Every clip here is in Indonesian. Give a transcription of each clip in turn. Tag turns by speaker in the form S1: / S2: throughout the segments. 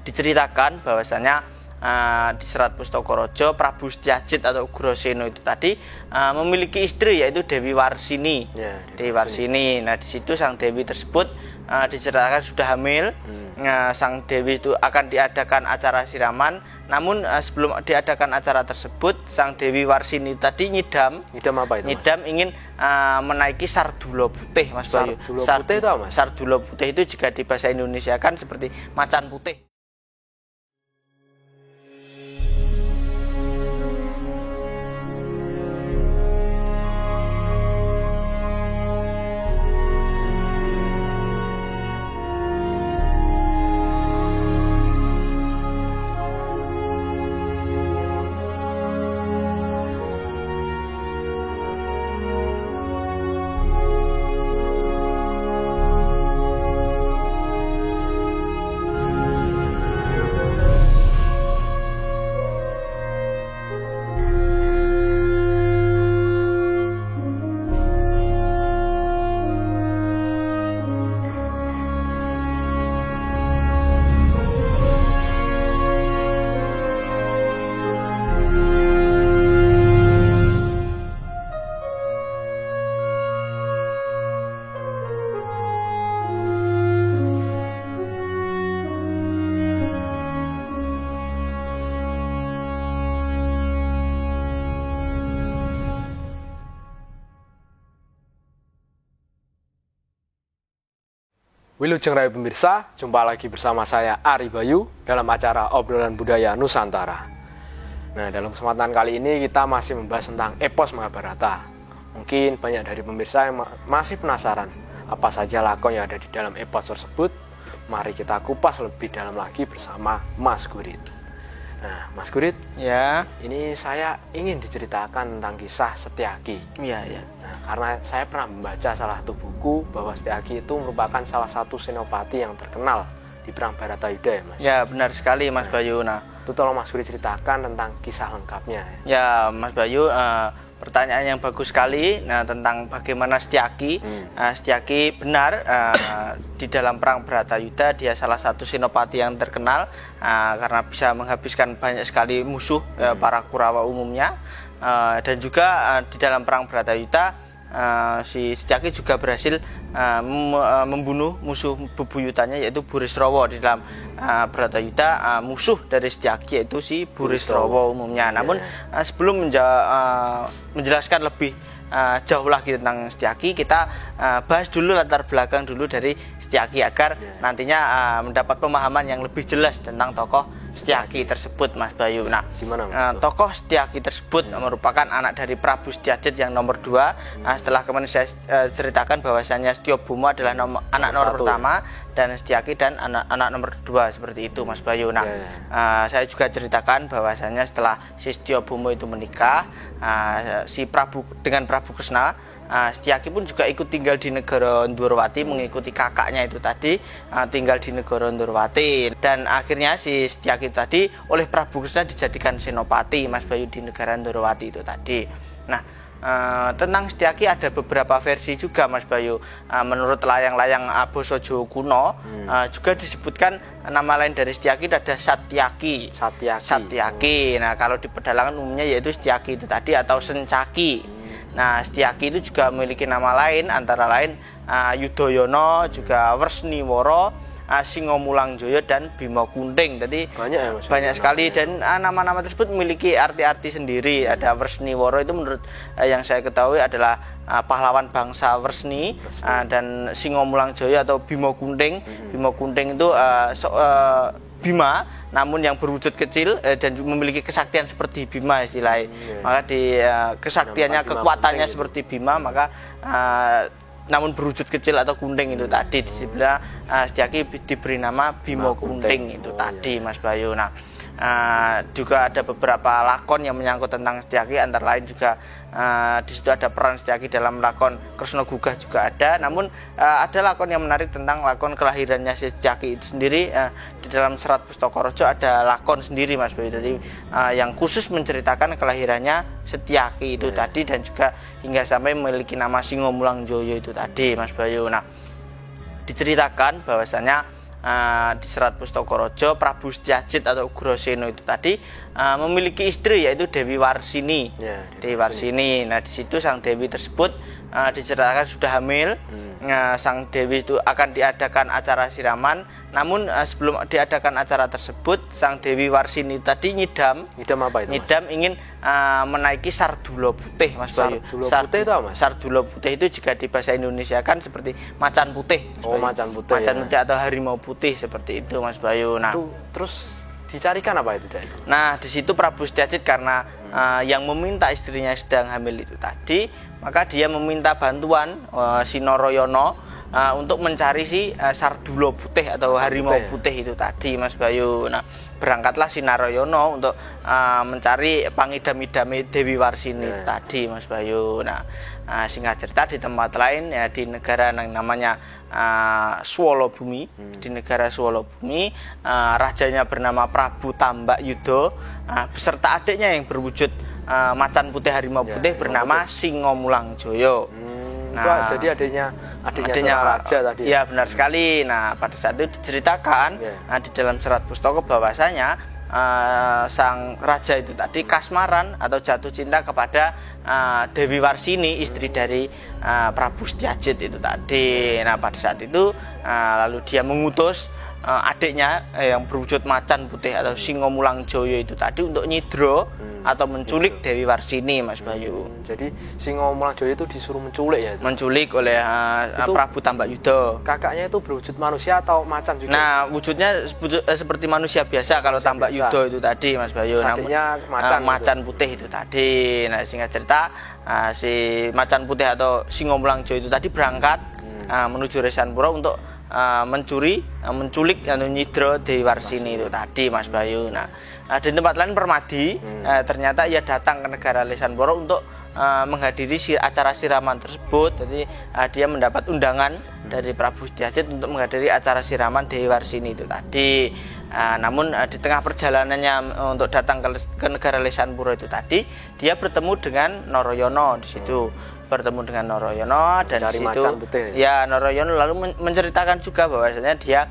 S1: diceritakan bahwasanya di Serat Pustaka Prabu Setyajid atau Ugrasena itu tadi memiliki istri yaitu Dewi Warsini.
S2: Ya,
S1: Dewi Warsini. Nah, di situ sang dewi tersebut diceritakan sudah hamil. Sang dewi itu akan diadakan acara siraman. Namun sebelum diadakan acara tersebut, sang Dewi Warsini tadi nyidam.
S2: Nyidam apa itu, Mas?
S1: Nyidam ingin menaiki Sardula Putih, Mas Bayu.
S2: Sardula Putih itu apa, Mas?
S1: Sardula Putih itu jika di bahasa Indonesia kan seperti macan putih.
S2: Wilujeng Rayu pemirsa, jumpa lagi bersama saya Ari Bayu dalam acara Obrolan Budaya Nusantara. Nah, dalam kesempatan kali ini kita masih membahas tentang epos Mahabharata. Mungkin banyak dari pemirsa yang masih penasaran apa saja lakon yang ada di dalam epos tersebut. Mari kita kupas lebih dalam lagi bersama Mas Gurit. Nah, Mas Gurit,
S1: Ya.
S2: ini saya ingin diceritakan tentang kisah Setyaki.
S1: Iya, ya.
S2: Nah, karena saya pernah membaca salah satu buku bahwa Setyaki itu merupakan salah satu senopati yang terkenal di Perang Bharatayuda, ya, Mas.
S1: Ya, benar sekali, Mas Bayu. Nah,
S2: itu tolong Mas Gurit ceritakan tentang kisah lengkapnya.
S1: ya, Mas Bayu, pertanyaan yang bagus sekali. Nah, tentang bagaimana Setyaki. Setyaki benar di dalam Perang Bharatayuda dia salah satu senopati yang terkenal karena bisa menghabiskan banyak sekali musuh para Kurawa umumnya. Dan juga di dalam Perang Bharatayuda si Setyaki juga berhasil membunuh musuh bebuyutannya yaitu Burisrawa. Di dalam Bharatayuda musuh dari Setyaki yaitu si Burisrawa umumnya. Namun sebelum menjelaskan lebih jauh lagi tentang Setyaki, kita bahas dulu latar belakang dulu dari Setyaki agar nantinya mendapat pemahaman yang lebih jelas tentang tokoh Setyaki tersebut, Mas Bayu. Nah,
S2: gimana, Mas?
S1: Tokoh Setyaki tersebut merupakan anak dari Prabu Setyajid yang nomor 2. Setelah kemarin saya ceritakan bahwasanya Setyabuma adalah anak nomor pertama dan Setyaki dan anak nomor 2, seperti itu, Mas Bayu. Nah, saya juga ceritakan bahwasanya setelah si Setyabuma itu menikah, si Prabu dengan Prabu Kresna, Setyaki pun juga ikut tinggal di negara Ndorowati, mengikuti kakaknya itu tadi tinggal di negara Ndorowati. Dan akhirnya si Setyaki tadi oleh Prabu Kresna dijadikan senopati, Mas Bayu, di negara Ndorowati itu tadi. Nah, tentang Setyaki ada beberapa versi juga, Mas Bayu. Menurut layang-layang basa Jawa kuno juga disebutkan nama lain dari Setyaki ada Satyaki. Nah, kalau di pedalangan umumnya yaitu Setyaki itu tadi atau Sencaki. Nah, Setyaki itu juga memiliki nama lain, antara lain Yudhoyono, juga Wresniwara, Singomulangjoyo dan Bima Kunting. Jadi banyak sekali dan nama-nama tersebut memiliki arti-arti sendiri. Ada Wresniwara itu menurut yang saya ketahui adalah pahlawan bangsa Wresni, dan Singomulangjoyo atau Bima Kunting. Bima Kunting itu Bima namun yang berwujud kecil dan memiliki kesaktian seperti Bima istilahnya. Maka di kesaktiannya, kekuatannya seperti Bima, maka namun berwujud kecil atau kunting itu tadi di sebelah Setyaki diberi nama Bima Kunting itu tadi, Mas Bayu. Nah, juga ada beberapa lakon yang menyangkut tentang Setyaki, antara lain juga di situ ada peran Setyaki dalam lakon Kresna Gugah juga ada. Namun ada lakon yang menarik tentang lakon kelahirannya Setyaki itu sendiri. Di dalam Serat Pustaka Raja ada lakon sendiri, Mas Bayu, jadi yang khusus menceritakan kelahirannya Setyaki itu tadi, dan juga hingga sampai memiliki nama Singomulangjoyo itu tadi, Mas Bayu. Nah, diceritakan bahwasanya di Serat Pustaka Prabu Setyajid atau Ugrasena itu tadi memiliki istri yaitu Dewi Warsini.
S2: Ya,
S1: Dewi Warsini. Nah, di situ sang dewi tersebut diceritakan sudah hamil. Sang dewi itu akan diadakan acara siraman. Namun sebelum diadakan acara tersebut, sang Dewi Warsini tadi nyidam
S2: apa itu, Mas?
S1: Nyidam ingin menaiki Sardula Putih, Mas Bayu.
S2: Putih itu apa, Mas?
S1: Sardula Putih itu jika di bahasa Indonesia kan seperti macan putih, Mas Bayu.
S2: Macan putih.
S1: Macan putih atau harimau putih seperti itu, Mas Bayu. Nah,
S2: itu terus dicarikan apa itu?
S1: Nah, di situ Prabu Setyajid karena yang meminta istrinya sedang hamil itu tadi, maka dia meminta bantuan si Narayana untuk mencari si Sardula Putih atau harimau putih itu tadi, Mas Bayu. Nah, berangkatlah si Narayana untuk mencari pangidam-idame Dewi Warsini itu tadi, Mas Bayu. Nah, singkat cerita di tempat lain ya di negara yang namanya Swalabumi. Di negara Swalabumi, rajanya bernama Prabu Tambakyuda beserta adiknya yang berwujud macan putih harimau putih bernama Singamulangjaya.
S2: Nah, jadi adiknya raja tadi.
S1: Ya, benar sekali. Nah, pada saat itu diceritakan di dalam Serat Pustaka bahwasanya sang raja itu tadi kasmaran atau jatuh cinta kepada Dewi Warsini, istri dari Prabu Setyajid itu tadi. Nah, pada saat itu lalu dia mengutus adiknya yang berwujud macan putih atau Singamulangjaya itu tadi untuk nyidro atau menculik Dewi Warsini, Mas Bayu.
S2: Jadi Singamulangjaya itu disuruh menculik ya?
S1: Menculik oleh Prabu Tambakyuda.
S2: Kakaknya itu berwujud manusia atau macan juga?
S1: Nah, wujudnya seperti manusia biasa kalau Tambakyuda itu tadi, Mas Bayu.
S2: Adiknya
S1: macan putih itu tadi. Nah, singkat cerita si macan putih atau Singamulangjaya itu tadi berangkat menuju Resanpura untuk menculik atau nyidro Dewi Warsini itu tadi, Mas Bayu. Nah, di tempat lain Permadi ternyata ia datang ke negara Lesanpura untuk menghadiri acara siraman tersebut. Jadi dia mendapat undangan dari Prabu Setyajid untuk menghadiri acara siraman Dewi Warsini itu tadi. Namun di tengah perjalanannya untuk datang ke negara Lesanpura itu tadi, dia bertemu dengan Narayana di situ. Bertemu dengan Narayana dan di situ ya Narayana lalu menceritakan juga bahwasanya dia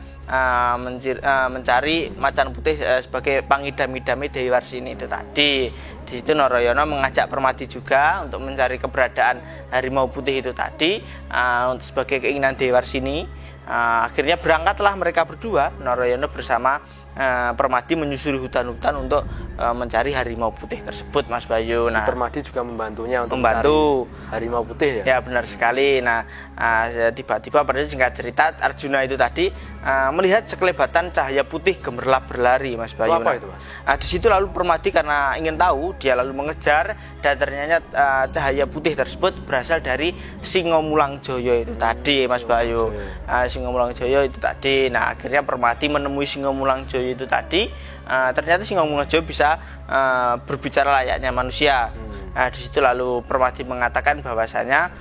S1: mencari macan putih sebagai pangidam-idame Dewi Warsini itu tadi. Di situ Narayana mengajak Permadi juga untuk mencari keberadaan harimau putih itu tadi untuk sebagai keinginan Dewi Warsini. Akhirnya berangkatlah mereka berdua, Narayana bersama Permadi menyusuri hutan-hutan untuk mencari harimau putih tersebut, Mas Bayu. Nah,
S2: Permadi juga membantunya untuk mencari harimau putih ya?
S1: Ya, benar sekali. Nah, tiba-tiba pada singkat cerita Arjuna itu tadi melihat sekelebatan cahaya putih gemerlap berlari, Mas Bayu.
S2: Apa itu, Mas?
S1: Di situ lalu Permadi karena ingin tahu, dia lalu mengejar dan ternyata cahaya putih tersebut berasal dari Singamulangjaya itu tadi, Mas Bayu. Singamulangjaya itu tadi. Nah, akhirnya Permadi menemui Singamulangjaya itu tadi. Ternyata Singamulangjaya bisa berbicara layaknya manusia. Di situ lalu Permadi mengatakan bahwasanya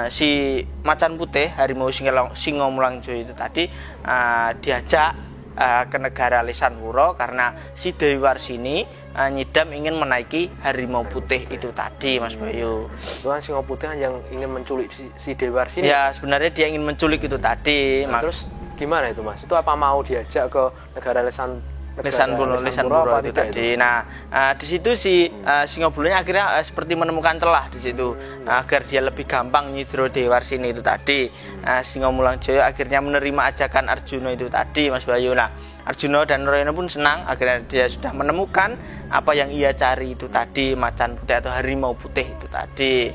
S1: si macan putih harimau Singamulangjaya itu tadi diajak ke negara Lesanpura karena si Dewi Warsini nyidam ingin menaiki harimau putih itu tadi, Mas Bayu.
S2: Itu kan singa putih yang ingin menculik si Dewi Warsini.
S1: Ya, sebenarnya dia ingin menculik itu tadi.
S2: Nah, terus gimana itu, Mas? Itu apa mau diajak ke negara Lesanpura
S1: itu tadi. Nah, di situ si Singabulanya akhirnya seperti menemukan celah di situ agar dia lebih gampang nyidro Dewi Warsini itu tadi. Singamulangjaya akhirnya menerima ajakan Arjuna itu tadi, Mas Bayu. Nah, Arjuna dan Narayana pun senang akhirnya dia sudah menemukan apa yang ia cari itu tadi, macan putih atau harimau putih itu tadi.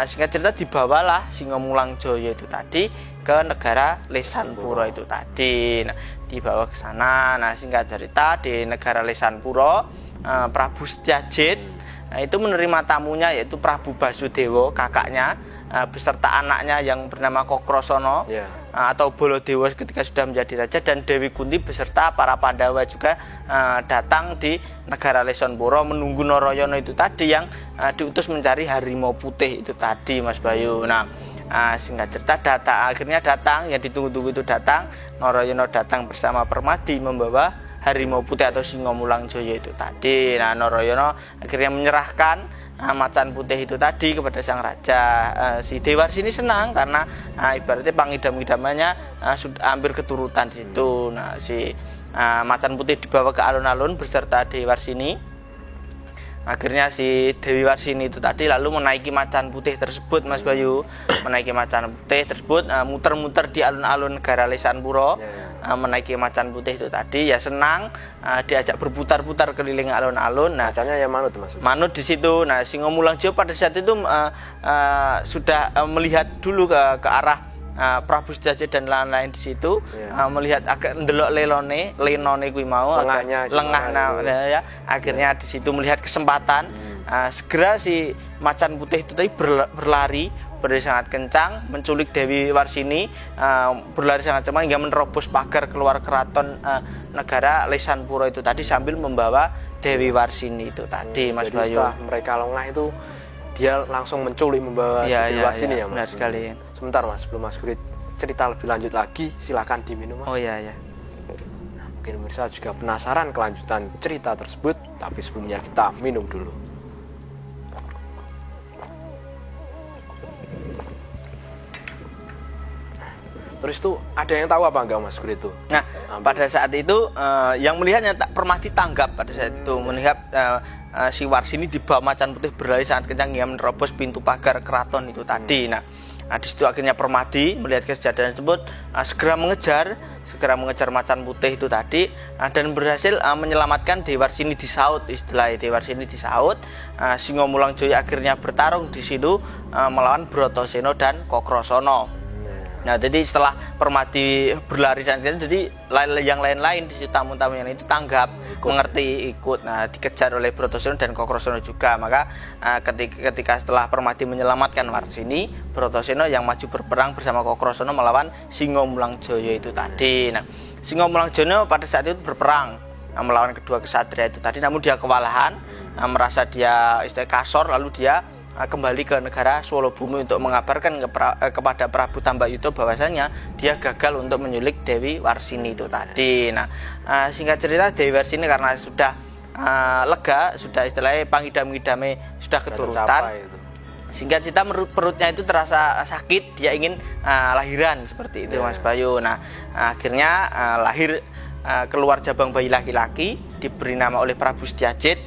S1: Singkat cerita dibawalah Singamulangjaya itu tadi ke negara Lesanpura itu tadi. Nah, dibawa ke sana. Nah, singkat cerita di negara Lesanpura, Prabu Setyajid itu menerima tamunya yaitu Prabu Basudewa, kakaknya, beserta anaknya yang bernama Kokrasana atau Baladewa ketika sudah menjadi raja, dan Dewi Kunti beserta para Pandawa juga datang di negara Lesanpura menunggu Narayana itu tadi yang diutus mencari harimau putih itu tadi, Mas Bayu. Nah, singkat cerita akhirnya datang, yang ditunggu-tunggu itu datang. Narayana datang bersama Permadi membawa harimau putih atau singo mulang joyo itu tadi. Nah, Narayana akhirnya menyerahkan macan putih itu tadi kepada sang raja. Si Dewarsini senang karena ibaratnya pangidam-idamannya sudah hampir keturutan di situ. Nah, si macan putih dibawa ke alun-alun beserta Dewarsini. Akhirnya si Dewi Warsini itu tadi lalu menaiki macan putih tersebut, Mas Bayu. Menaiki macan putih tersebut, muter-muter di alun-alun negara Lesanpura. Menaiki macan putih itu tadi ya senang, diajak berputar-putar keliling alun-alun. Nah,
S2: macannya ya manut, Mas.
S1: Manut di situ. Nah, Singo Mulang Joyo pada saat itu sudah melihat dulu ke arah Prabu Setyajid dan lain-lain di situ, melihat agak ndelok lenone kuwi mau lengah ya. Akhirnya di situ melihat kesempatan, segera si macan putih itu tadi berlari sangat kencang, menculik Dewi Warsini, berlari sangat cepat hingga menerobos pagar keluar keraton negara Lesanpura itu tadi sambil membawa Dewi Warsini itu tadi, Mas Bayu.
S2: Setelah mereka lengah itu dia langsung menculik membawa Dewi Warsini ya, Mas.
S1: Benar sekali.
S2: Sebentar, Mas, sebelum Mas Gurit cerita lebih lanjut lagi, silakan diminum, Mas.
S1: Oh iya.
S2: Nah, mungkin pemirsa juga penasaran kelanjutan cerita tersebut, tapi sebelumnya kita minum dulu. Terus itu ada yang tahu apa enggak, Mas Gurit itu?
S1: Nah, pada saat itu yang melihatnya Permati tanggap pada saat itu melihat si Warsini dibawa macan putih berlari sangat kencang hingga menerobos pintu pagar keraton itu tadi. Nah, di situ akhirnya Permati melihat kejadian tersebut, segera mengejar macan putih itu tadi, dan berhasil menyelamatkan Dewarsini disaut. Istilah Dewarsini disaut, Singo Mulang Joyo akhirnya bertarung di situ melawan Bratasena dan Kokrasana. Nah, jadi setelah Permati berlari dan jadi yang lain-lain di situ tamu-tamu yang itu tanggap, mengerti, ikut. Nah, dikejar oleh Bratasena dan Kokrasana juga. Maka ketika setelah Permati menyelamatkan Warsini, Bratasena yang maju berperang bersama Kokrasana melawan Singo Mulang Joyo itu tadi. Nah, Singo Mulang Joyo pada saat itu berperang melawan kedua kesatria itu tadi, namun dia kewalahan, merasa dia kasor, lalu dia kembali ke negara Swolobumi untuk mengabarkan kepada Prabu Tambakyuda bahwasanya dia gagal untuk menyulik Dewi Warsini itu tadi. Nah, singkat cerita Dewi Warsini karena sudah lega, sudah istilahnya pangidam-idame sudah keturutan, sehingga cerita perutnya itu terasa sakit, dia ingin lahiran seperti itu, Mas Bayu. Nah, akhirnya lahir keluar jabang bayi laki-laki, diberi nama oleh Prabu Setyajid,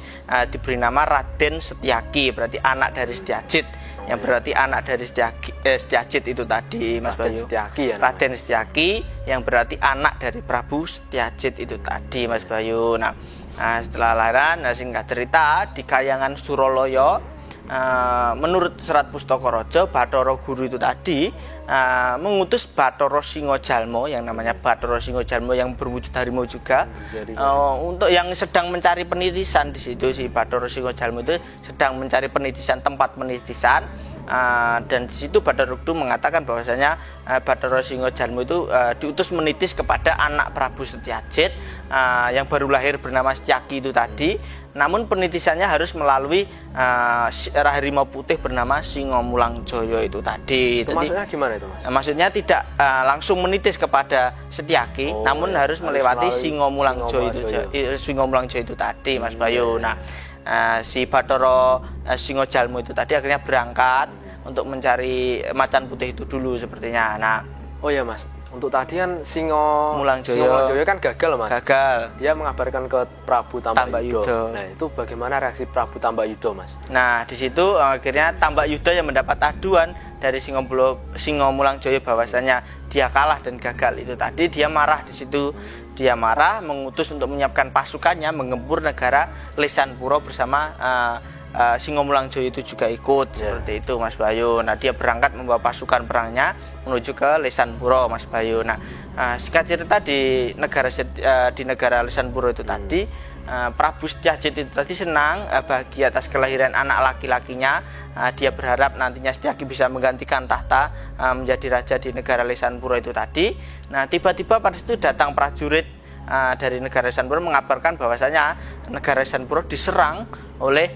S1: diberi nama Raden Setyaki, berarti anak dari Setyajid, yang berarti anak dari Setyajid itu tadi, Mas Bayu. Raden Setyaki yang berarti anak dari Prabu Setyajid itu tadi, Mas Bayu. Nah, setelah lahiran, singkat cerita di Kahyangan Suralaya, menurut Serat Pustaka Raja, Bathara Guru itu tadi mengutus Bathara Singojalma, yang namanya Bathara Singojalma yang berwujud harimau juga, untuk yang sedang mencari penitisan di situ. Si Bathara Singojalma itu sedang mencari penitisan, tempat penitisan, dan di situ Bathara Guru mengatakan bahwasanya Bathara Singojalma itu diutus menitis kepada anak Prabu Setyajid yang baru lahir bernama Setyaki itu tadi. Namun penitisannya harus melalui harimau putih bernama Singo Mulang Joyo itu tadi.
S2: Itu maksudnya gimana itu, Mas?
S1: Maksudnya tidak langsung menitis kepada Setyaki, namun harus melewati Singo Mulang Joyo itu tadi, Mas Bayu. Nah, si Bathara Singojalma itu tadi akhirnya berangkat untuk mencari macan putih itu dulu sepertinya. Nah,
S2: oh ya, Mas, untuk tadi kan Singo
S1: Mulang Joyo
S2: kan gagal, Mas.
S1: Gagal.
S2: Dia mengabarkan ke Prabu Tambakyuda. Nah, itu bagaimana reaksi Prabu Tambakyuda, Mas?
S1: Nah, di situ akhirnya Tambakyuda yang mendapat aduan dari Singo Mulang Joyo bahwasanya dia kalah dan gagal itu tadi, dia marah di situ. Dia marah, mengutus untuk menyiapkan pasukannya menggempur negara Lesanpura bersama Singo Mulang Joyo itu juga ikut, seperti itu, Mas Bayu. Nah, dia berangkat membawa pasukan perangnya menuju ke Lesanpura, Mas Bayu. Nah, singkat cerita di negara Lesanpura itu tadi, Prabu Setyajid itu tadi senang, bahagia atas kelahiran anak laki-lakinya. Dia berharap nantinya Setyaki bisa menggantikan tahta menjadi raja di negara Lesanpura itu tadi. Nah, tiba-tiba pada situ datang prajurit dari negara Lesanpura mengabarkan bahwasanya negara Lesanpura diserang oleh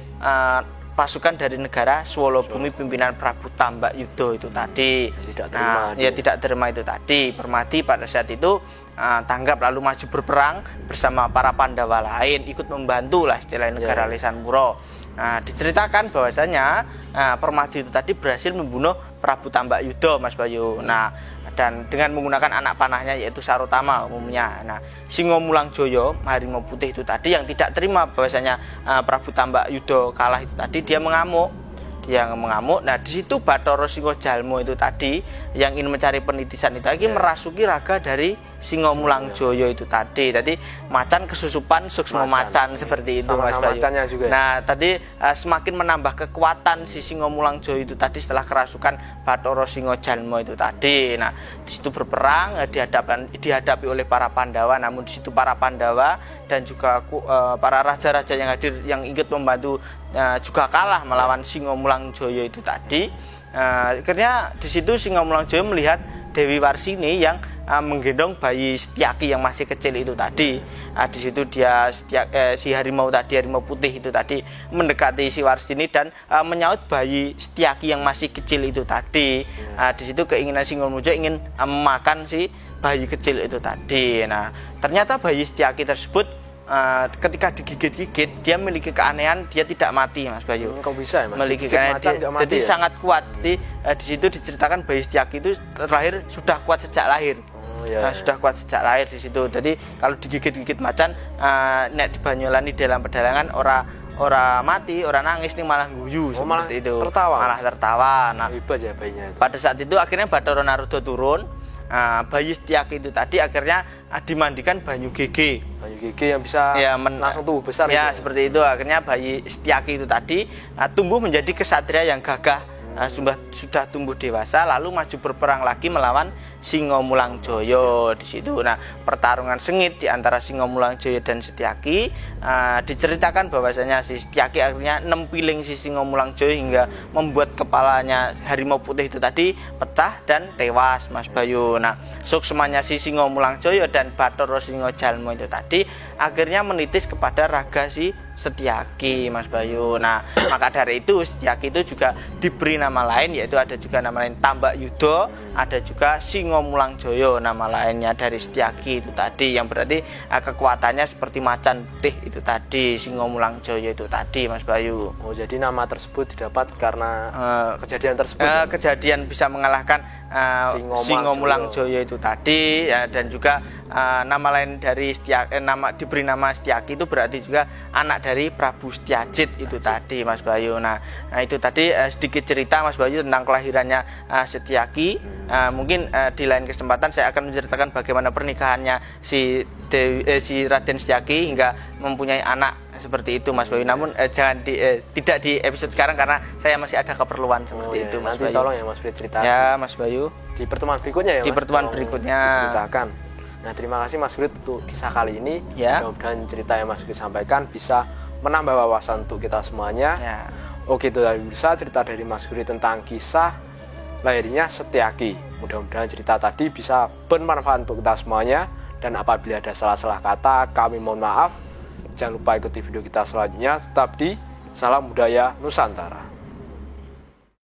S1: pasukan dari negara Swolobumi pimpinan Prabu Tambakyuda itu tadi. Tidak terima itu tadi. Permati pada saat itu tanggap lalu maju berperang bersama para Pandawa lain, ikut membantu lah istilah negara Lesanpura. Nah, diceritakan bahwasanya Permadi itu tadi berhasil membunuh Prabu Tambakyuda, Mas Bayu. Nah, dan dengan menggunakan anak panahnya yaitu Sarotama umumnya. Nah, Singomulangjoyo, harimau putih itu tadi yang tidak terima bahwasanya Prabu Tambakyuda kalah itu tadi, dia mengamuk. Nah, di situ Bathara Singojalma itu tadi yang ingin mencari penitisan itu lagi merasuki raga dari Singomulangjoyo itu tadi. Tadi macan kesusupan suksma macan seperti itu, Mas Bayu. Nah, tadi semakin menambah kekuatan si Singomulangjoyo itu tadi setelah kerasukan Bathara Singojalma itu tadi. Nah, di situ berperang dihadapi oleh para Pandawa, namun di situ para Pandawa dan juga para raja-raja yang hadir yang ikut membantu juga kalah melawan Singomulangjoyo itu tadi. Akhirnya di situ Singomulangjoyo melihat Dewi Warsini yang menggendong bayi Setyaki yang masih kecil itu tadi. Di situ dia si harimau putih itu tadi mendekati si Warsini dan menyaut bayi Setyaki yang masih kecil itu tadi. Di situ keinginan Singomulangjoyo ingin memakan si bayi kecil itu tadi. Nah, ternyata bayi Setyaki tersebut ketika digigit-gigit dia memiliki keanehan, dia tidak mati, Mas Bayu.
S2: Kok bisa ya, Mas?
S1: Memiliki keanehan, jadi sangat kuat. Di situ diceritakan bayi Setyaki itu terlahir sudah kuat sejak lahir. Sudah kuat sejak lahir di situ. Jadi kalau digigit-gigit macan, nek dibanyolani dalam pedalangan ora mati, ora nangis, nih malah guyu seperti itu. Malah tertawa. Nah,
S2: hebat ya bayinya itu.
S1: Pada saat itu akhirnya Bathara Narada turun. Bayi Setyaki itu tadi akhirnya dimandikan banyu gege
S2: yang bisa langsung tumbuh besar
S1: seperti itu. Akhirnya bayi Setyaki itu tadi tumbuh menjadi kesatria yang gagah, sudah tumbuh dewasa, lalu maju berperang lagi melawan Singomulangjoyo di situ. Nah, pertarungan sengit di antara Singomulangjoyo dan Setyaki, diceritakan bahwasanya si Setyaki akhirnya nempiling si Singomulangjoyo hingga membuat kepalanya harimau putih itu tadi pecah dan tewas, Mas Bayu. Nah, suksmanya si Singomulangjoyo dan Bathara Singojalma itu tadi akhirnya menitis kepada raga si Setyaki, Mas Bayu. Nah, maka dari itu Setyaki itu juga diberi nama lain, yaitu ada juga nama lain Tambakyuda, ada juga Singomulangjoyo nama lainnya dari Setyaki itu tadi, yang berarti kekuatannya seperti macan putih itu tadi, Singomulangjoyo itu tadi, Mas Bayu.
S2: Oh, jadi nama tersebut didapat karena kejadian tersebut.
S1: Kejadian bisa mengalahkan Singomulangjoyo itu tadi, dan juga nama lain dari Setyaki, diberi nama Setyaki itu berarti juga anak dari Prabu Setyajit itu tadi, Mas Bayu. Nah, itu tadi sedikit cerita, Mas Bayu, tentang kelahirannya Setyaki. Mungkin di lain kesempatan saya akan menceritakan bagaimana pernikahannya si Raden Setyaki hingga mempunyai anak seperti itu, Mas Bayu. Namun tidak di episode sekarang karena saya masih ada keperluan seperti itu, Mas Bayu.
S2: Nanti tolong ya Mas Bayu ceritakan.
S1: Ya, Mas Bayu.
S2: Di pertemuan berikutnya ya, Mas.
S1: Di pertemuan berikutnya
S2: diceritakan. Nah, terima kasih Mas Grit untuk kisah kali ini. Mudah-mudahan cerita yang Mas Grit sampaikan bisa menambah wawasan untuk kita semuanya. Oke, itu tadi bisa cerita dari Mas Grit tentang kisah lahirnya Setyaki. Mudah-mudahan cerita tadi bisa bermanfaat untuk kita semuanya. Dan apabila ada salah-salah kata, kami mohon maaf. Jangan lupa ikuti video kita selanjutnya. Tetap di Salam Budaya Nusantara.